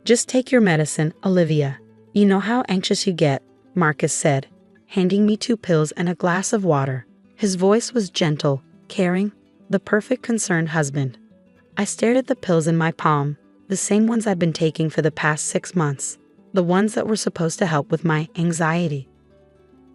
Just take your medicine, Olivia. You know how anxious you get, Marcus said, handing me 2 pills and a glass of water. His voice was gentle, caring, the perfect concerned husband. I stared at the pills in my palm, the same ones I'd been taking for the past 6 months, the ones that were supposed to help with my anxiety.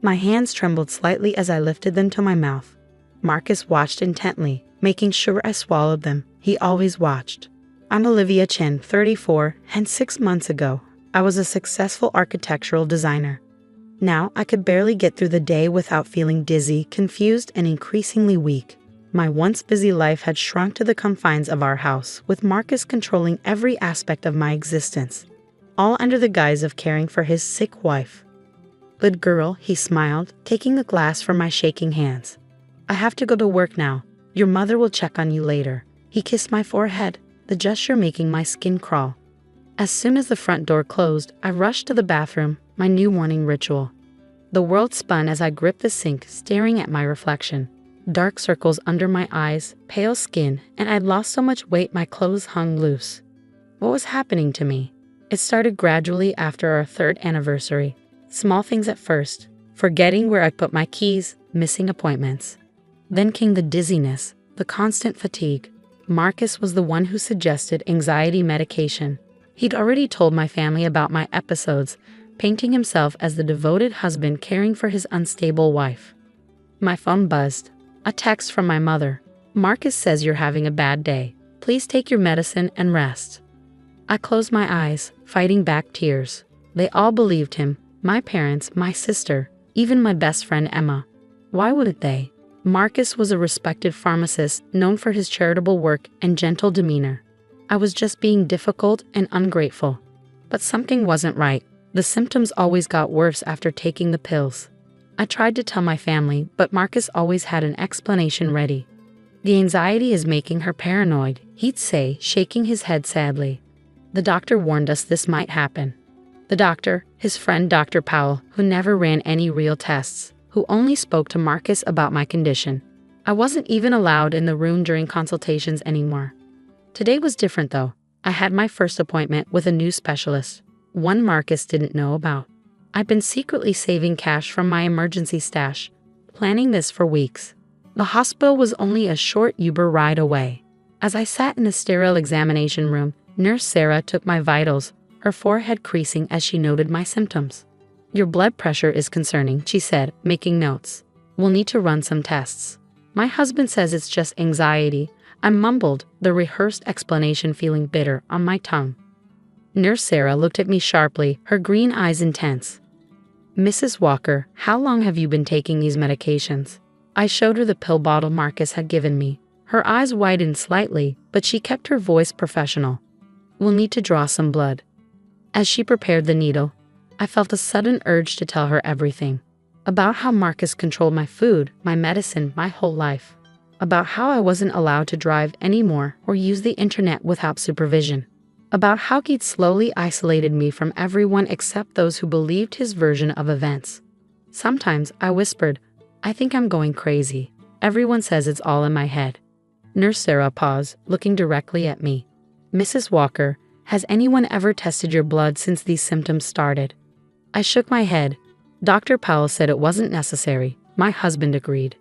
My hands trembled slightly as I lifted them to my mouth. Marcus watched intently, making sure I swallowed them. He always watched. I'm Olivia Chen, 34, and 6 months ago, I was a successful architectural designer. Now I could barely get through the day without feeling dizzy, confused, and increasingly weak. My once busy life had shrunk to the confines of our house, with Marcus controlling every aspect of my existence, all under the guise of caring for his sick wife. Good girl, he smiled, taking a glass from my shaking hands. I have to go to work now. Your mother will check on you later. He kissed my forehead, the gesture making my skin crawl. As soon as the front door closed, I rushed to the bathroom, my new morning ritual. The world spun as I gripped the sink, staring at my reflection. Dark circles under my eyes, pale skin, and I'd lost so much weight my clothes hung loose. What was happening to me? It started gradually after our 3rd anniversary. Small things at first, forgetting where I put my keys, missing appointments. Then came the dizziness, the constant fatigue. Marcus was the one who suggested anxiety medication. He'd already told my family about my episodes, painting himself as the devoted husband caring for his unstable wife. My phone buzzed. A text from my mother. Marcus says you're having a bad day. Please take your medicine and rest. I closed my eyes, fighting back tears. They all believed him. My parents, my sister, even my best friend Emma. Why wouldn't they? Marcus was a respected pharmacist known for his charitable work and gentle demeanor. I was just being difficult and ungrateful. But something wasn't right. The symptoms always got worse after taking the pills. I tried to tell my family, but Marcus always had an explanation ready. The anxiety is making her paranoid, he'd say, shaking his head sadly. The doctor warned us this might happen. The doctor, his friend Dr. Powell, who never ran any real tests, who only spoke to Marcus about my condition. I wasn't even allowed in the room during consultations anymore. Today was different though. I had my first appointment with a new specialist, one Marcus didn't know about. I'd been secretly saving cash from my emergency stash, planning this for weeks. The hospital was only a short Uber ride away. As I sat in a sterile examination room, Nurse Sarah took my vitals, her forehead creasing as she noted my symptoms. Your blood pressure is concerning, she said, making notes. We'll need to run some tests. My husband says it's just anxiety. I mumbled, the rehearsed explanation feeling bitter on my tongue. Nurse Sarah looked at me sharply, her green eyes intense. Mrs. Walker, how long have you been taking these medications? I showed her the pill bottle Marcus had given me. Her eyes widened slightly, but she kept her voice professional. We'll need to draw some blood. As she prepared the needle, I felt a sudden urge to tell her everything. About how Marcus controlled my food, my medicine, my whole life. About how I wasn't allowed to drive anymore or use the internet without supervision. About how he'd slowly isolated me from everyone except those who believed his version of events. Sometimes I whispered, I think I'm going crazy. Everyone says it's all in my head. Nurse Sarah paused, looking directly at me. Mrs. Walker, has anyone ever tested your blood since these symptoms started? I shook my head. Dr. Powell said it wasn't necessary. My husband agreed.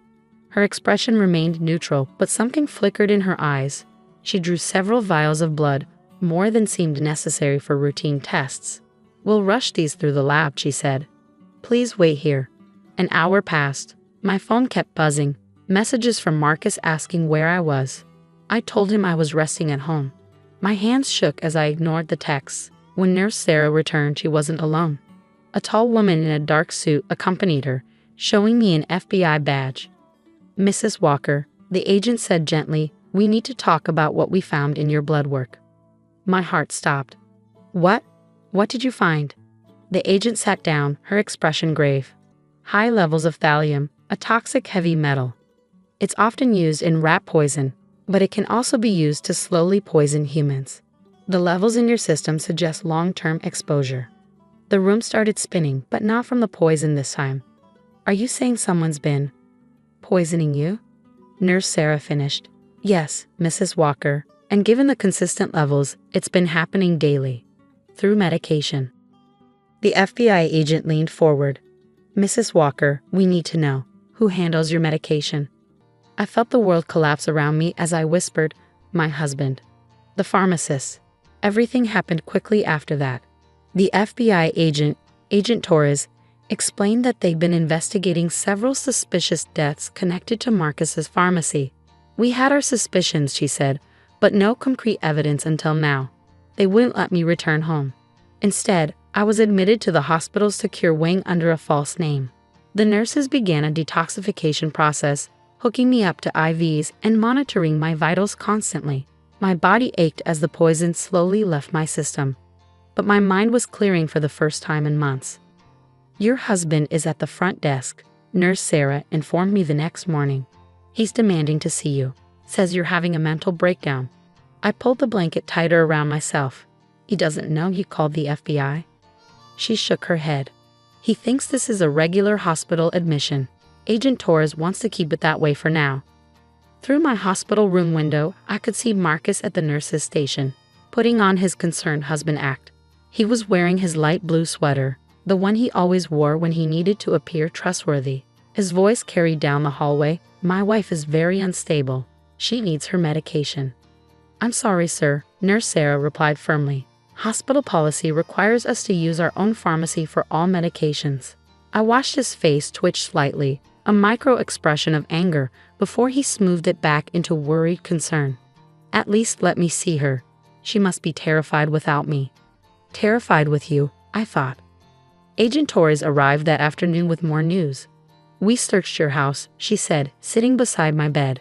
Her expression remained neutral, but something flickered in her eyes. She drew several vials of blood, more than seemed necessary for routine tests. We'll rush these through the lab, she said. Please wait here. An hour passed. My phone kept buzzing, messages from Marcus asking where I was. I told him I was resting at home. My hands shook as I ignored the texts. When Nurse Sarah returned, she wasn't alone. A tall woman in a dark suit accompanied her, showing me an FBI badge. Mrs. Walker, the agent said gently, we need to talk about what we found in your blood work. My heart stopped. What? What did you find? The agent sat down, her expression grave. High levels of thallium, a toxic heavy metal. It's often used in rat poison, but it can also be used to slowly poison humans. The levels in your system suggest long-term exposure. The room started spinning, but not from the poison this time. Are you saying someone's been poisoning you? Nurse Sarah finished. Yes, Mrs. Walker, and given the consistent levels, it's been happening daily. through medication. The FBI agent leaned forward. Mrs. Walker, we need to know. Who handles your medication? I felt the world collapse around me as I whispered, my husband. The pharmacist. Everything happened quickly after that. The FBI agent, Agent Torres, explained that they'd been investigating several suspicious deaths connected to Marcus's pharmacy. We had our suspicions, she said, but no concrete evidence until now. They wouldn't let me return home. Instead, I was admitted to the hospital's secure wing under a false name. The nurses began a detoxification process, hooking me up to IVs and monitoring my vitals constantly. My body ached as the poison slowly left my system. But my mind was clearing for the first time in months. Your husband is at the front desk, Nurse Sarah informed me the next morning. He's demanding to see you. Says you're having a mental breakdown. I pulled the blanket tighter around myself. He doesn't know you called the FBI? She shook her head. He thinks this is a regular hospital admission. Agent Torres wants to keep it that way for now. Through my hospital room window, I could see Marcus at the nurse's station, putting on his concerned husband act. He was wearing his light blue sweater, the one he always wore when he needed to appear trustworthy. His voice carried down the hallway. My wife is very unstable. She needs her medication. I'm sorry, sir, Nurse Sarah replied firmly. Hospital policy requires us to use our own pharmacy for all medications. I watched his face twitch slightly, a micro-expression of anger, before he smoothed it back into worried concern. At least let me see her. She must be terrified without me. Terrified with you, I thought. Agent Torres arrived that afternoon with more news. We searched your house, she said, sitting beside my bed.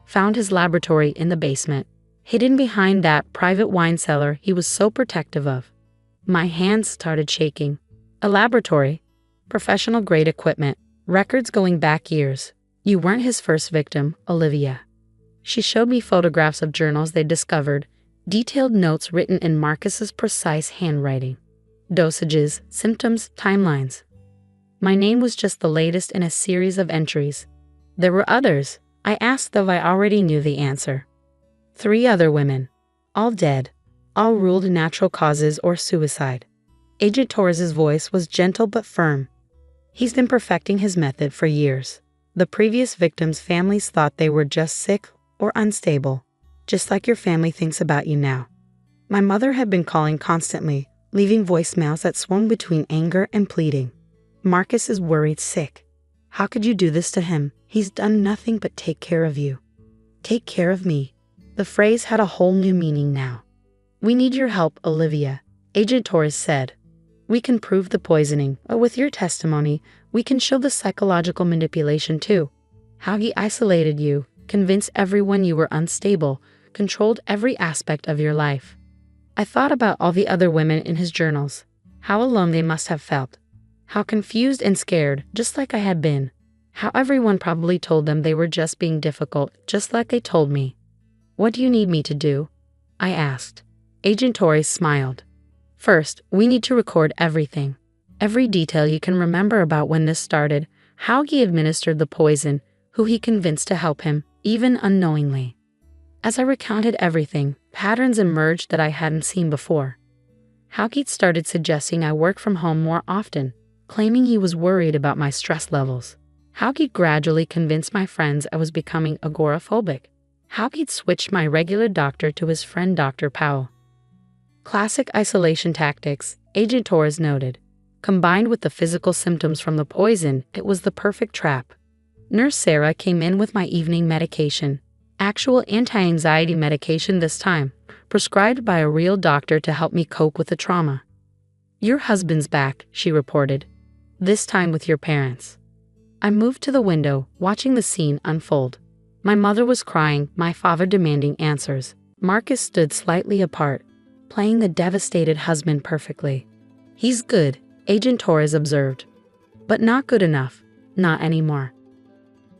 Found his laboratory in the basement, hidden behind that private wine cellar he was so protective of. My hands started shaking. A laboratory? Professional-grade equipment, records going back years. You weren't his first victim, Olivia. She showed me photographs of journals they'd discovered, detailed notes written in Marcus's precise handwriting. Dosages, symptoms, timelines. My name was just the latest in a series of entries. There were others. I asked though I already knew the answer. 3 other women. All dead. All ruled natural causes or suicide. Agent Torres's voice was gentle but firm. He's been perfecting his method for years. The previous victims' families thought they were just sick or unstable, just like your family thinks about you now. My mother had been calling constantly, leaving voicemails that swung between anger and pleading. Marcus is worried sick. How could you do this to him? He's done nothing but take care of you. Take care of me. The phrase had a whole new meaning now. We need your help, Olivia, Agent Torres said. We can prove the poisoning, but with your testimony, we can show the psychological manipulation too. How he isolated you, convinced everyone you were unstable, controlled every aspect of your life. I thought about all the other women in his journals. How alone they must have felt. How confused and scared, just like I had been. How everyone probably told them they were just being difficult, just like they told me. What do you need me to do? I asked. Agent Torres smiled. First, we need to record everything. Every detail you can remember about when this started, how he administered the poison, who he convinced to help him, even unknowingly. As I recounted everything, patterns emerged that I hadn't seen before. Howgate started suggesting I work from home more often, claiming he was worried about my stress levels. Howgate gradually convinced my friends I was becoming agoraphobic. Howgate switched my regular doctor to his friend Dr. Powell. Classic isolation tactics, Agent Torres noted. Combined with the physical symptoms from the poison, it was the perfect trap. Nurse Sarah came in with my evening medication. Actual anti-anxiety medication this time, prescribed by a real doctor to help me cope with the trauma. Your husband's back, she reported. This time with your parents. I moved to the window, watching the scene unfold. My mother was crying, my father demanding answers. Marcus stood slightly apart, playing the devastated husband perfectly. He's good, Agent Torres observed. But not good enough, not anymore.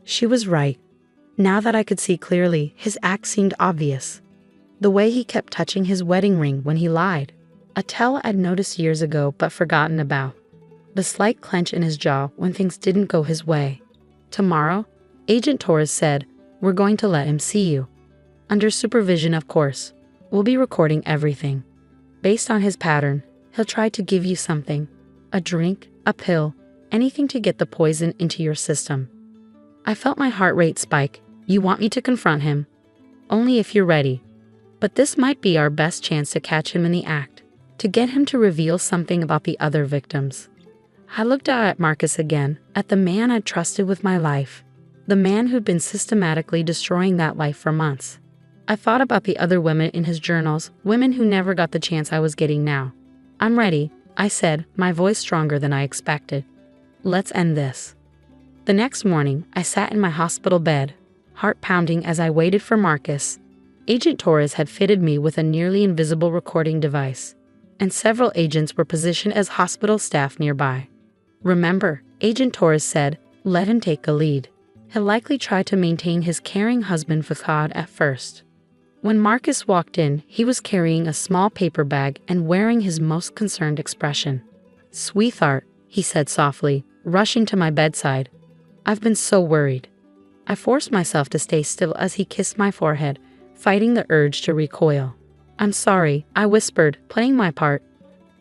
She was right. Now that I could see clearly, his act seemed obvious. The way he kept touching his wedding ring when he lied. A tell I'd noticed years ago but forgotten about. The slight clench in his jaw when things didn't go his way. Tomorrow, Agent Torres said, we're going to let him see you. Under supervision, of course. We'll be recording everything. Based on his pattern, He'll try to give you something. A drink, a pill, anything to get the poison into your system. I felt my heart rate spike. You want me to confront him? Only if you're ready. But this might be our best chance to catch him in the act, to get him to reveal something about the other victims. I looked out at Marcus again, at the man I'd trusted with my life, the man who'd been systematically destroying that life for months. I thought about the other women in his journals, women who never got the chance I was getting now. I'm ready, I said, my voice stronger than I expected. Let's end this. The next morning, I sat in my hospital bed, heart pounding as I waited for Marcus. Agent Torres had fitted me with a nearly invisible recording device, and several agents were positioned as hospital staff nearby. Remember, Agent Torres said, let him take the lead. He'll likely try to maintain his caring husband facade at first. When Marcus walked in, he was carrying a small paper bag and wearing his most concerned expression. Sweetheart, he said softly, rushing to my bedside. I've been so worried. I forced myself to stay still as he kissed my forehead, fighting the urge to recoil. I'm sorry, I whispered, playing my part.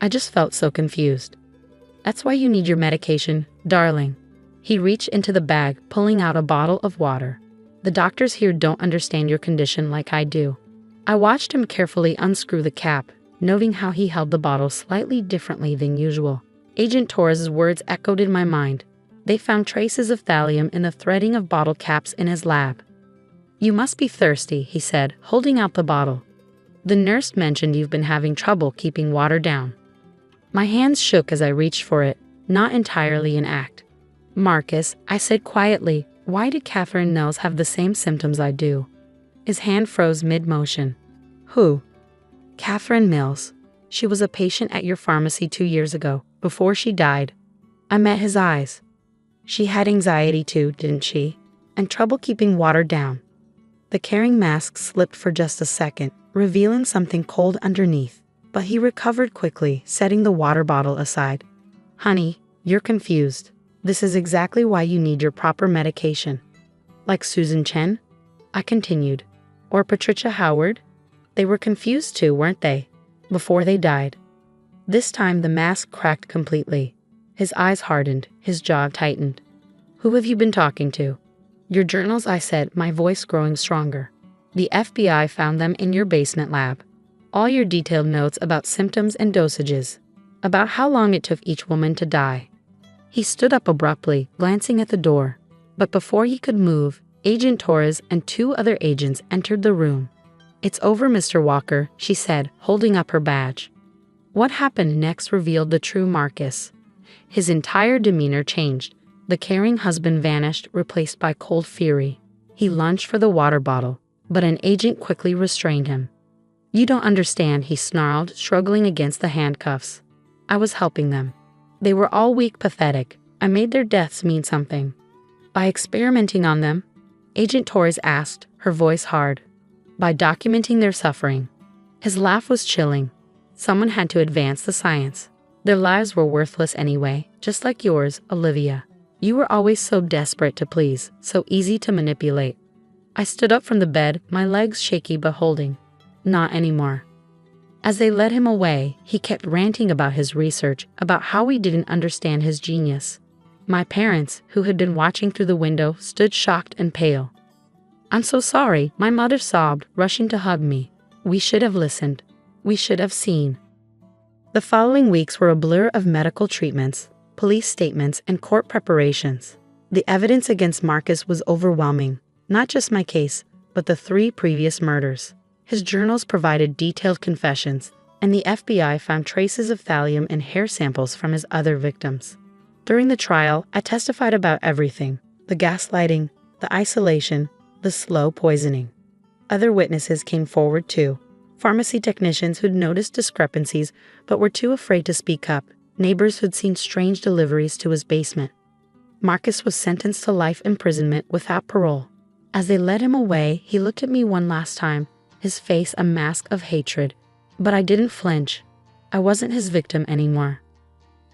I just felt so confused. That's why you need your medication, darling. He reached into the bag, pulling out a bottle of water. The doctors here don't understand your condition like I do. I watched him carefully unscrew the cap, noting how he held the bottle slightly differently than usual. Agent Torres' words echoed in my mind. They found traces of thallium in the threading of bottle caps in his lab. You must be thirsty, he said, holding out the bottle. The nurse mentioned you've been having trouble keeping water down. My hands shook as I reached for it, not entirely in act. Marcus, I said quietly, why did Catherine Nels have the same symptoms I do? His hand froze mid-motion. Who? Catherine Mills. She was a patient at your pharmacy 2 years ago, before she died. I met his eyes. She had anxiety too, didn't she? And trouble keeping water down. The caring mask slipped for just a second, revealing something cold underneath, but he recovered quickly, setting the water bottle aside. Honey, you're confused. This is exactly why you need your proper medication. Like Susan Chen? I continued. Or Patricia Howard? They were confused too, weren't they? Before they died. This time the mask cracked completely. His eyes hardened, his jaw tightened. Who have you been talking to? Your journals, I said, my voice growing stronger. The FBI found them in your basement lab. All your detailed notes about symptoms and dosages. About how long it took each woman to die. He stood up abruptly, glancing at the door. But before he could move, Agent Torres and 2 other agents entered the room. It's over, Mr. Walker, she said, holding up her badge. What happened next revealed the true Marcus. His entire demeanor changed. The caring husband vanished, replaced by cold fury. He lunged for the water bottle, but an agent quickly restrained him. You don't understand, he snarled, struggling against the handcuffs. I was helping them. They were all weak, pathetic. I made their deaths mean something. By experimenting on them? Agent Torres asked, her voice hard. By documenting their suffering. His laugh was chilling. Someone had to advance the science. Their lives were worthless anyway, just like yours, Olivia. You were always so desperate to please, so easy to manipulate. I stood up from the bed, my legs shaky but holding. Not anymore. As they led him away, he kept ranting about his research, about how we didn't understand his genius. My parents, who had been watching through the window, stood shocked and pale. I'm so sorry, my mother sobbed, rushing to hug me. We should have listened. We should have seen. The following weeks were a blur of medical treatments, police statements, and court preparations. The evidence against Marcus was overwhelming, not just my case, but the 3 previous murders. His journals provided detailed confessions, and the FBI found traces of thallium in hair samples from his other victims. During the trial, I testified about everything: the gaslighting, the isolation, the slow poisoning. Other witnesses came forward too. Pharmacy technicians who'd noticed discrepancies but were too afraid to speak up. Neighbors who'd seen strange deliveries to his basement. Marcus was sentenced to life imprisonment without parole. As they led him away, he looked at me one last time, his face a mask of hatred. But I didn't flinch. I wasn't his victim anymore.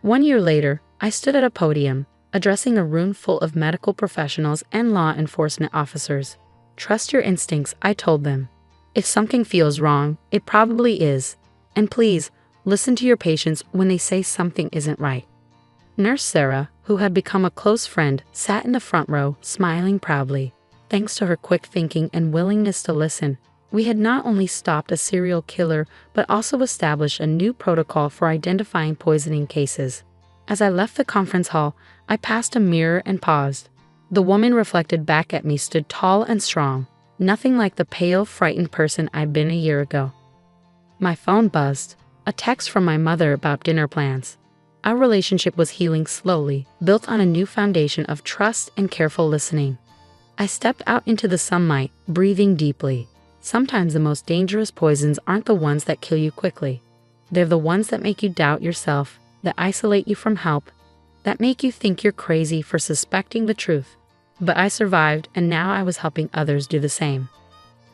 1 year later, I stood at a podium, addressing a room full of medical professionals and law enforcement officers. Trust your instincts, I told them. If something feels wrong, it probably is. And please, Listen to your patients when they say something isn't right. Nurse Sarah, who had become a close friend, sat in the front row, smiling proudly. Thanks to her quick thinking and willingness to listen, we had not only stopped a serial killer, but also established a new protocol for identifying poisoning cases. As I left the conference hall, I passed a mirror and paused. The woman reflected back at me stood tall and strong, nothing like the pale, frightened person I'd been a year ago. My phone buzzed. A text from my mother about dinner plans. Our relationship was healing slowly, built on a new foundation of trust and careful listening. I stepped out into the sunlight, breathing deeply. Sometimes the most dangerous poisons aren't the ones that kill you quickly. They're the ones that make you doubt yourself, that isolate you from help, that make you think you're crazy for suspecting the truth. But I survived, and now I was helping others do the same.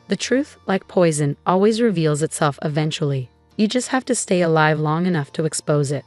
The truth, like poison, always reveals itself eventually. You just have to stay alive long enough to expose it.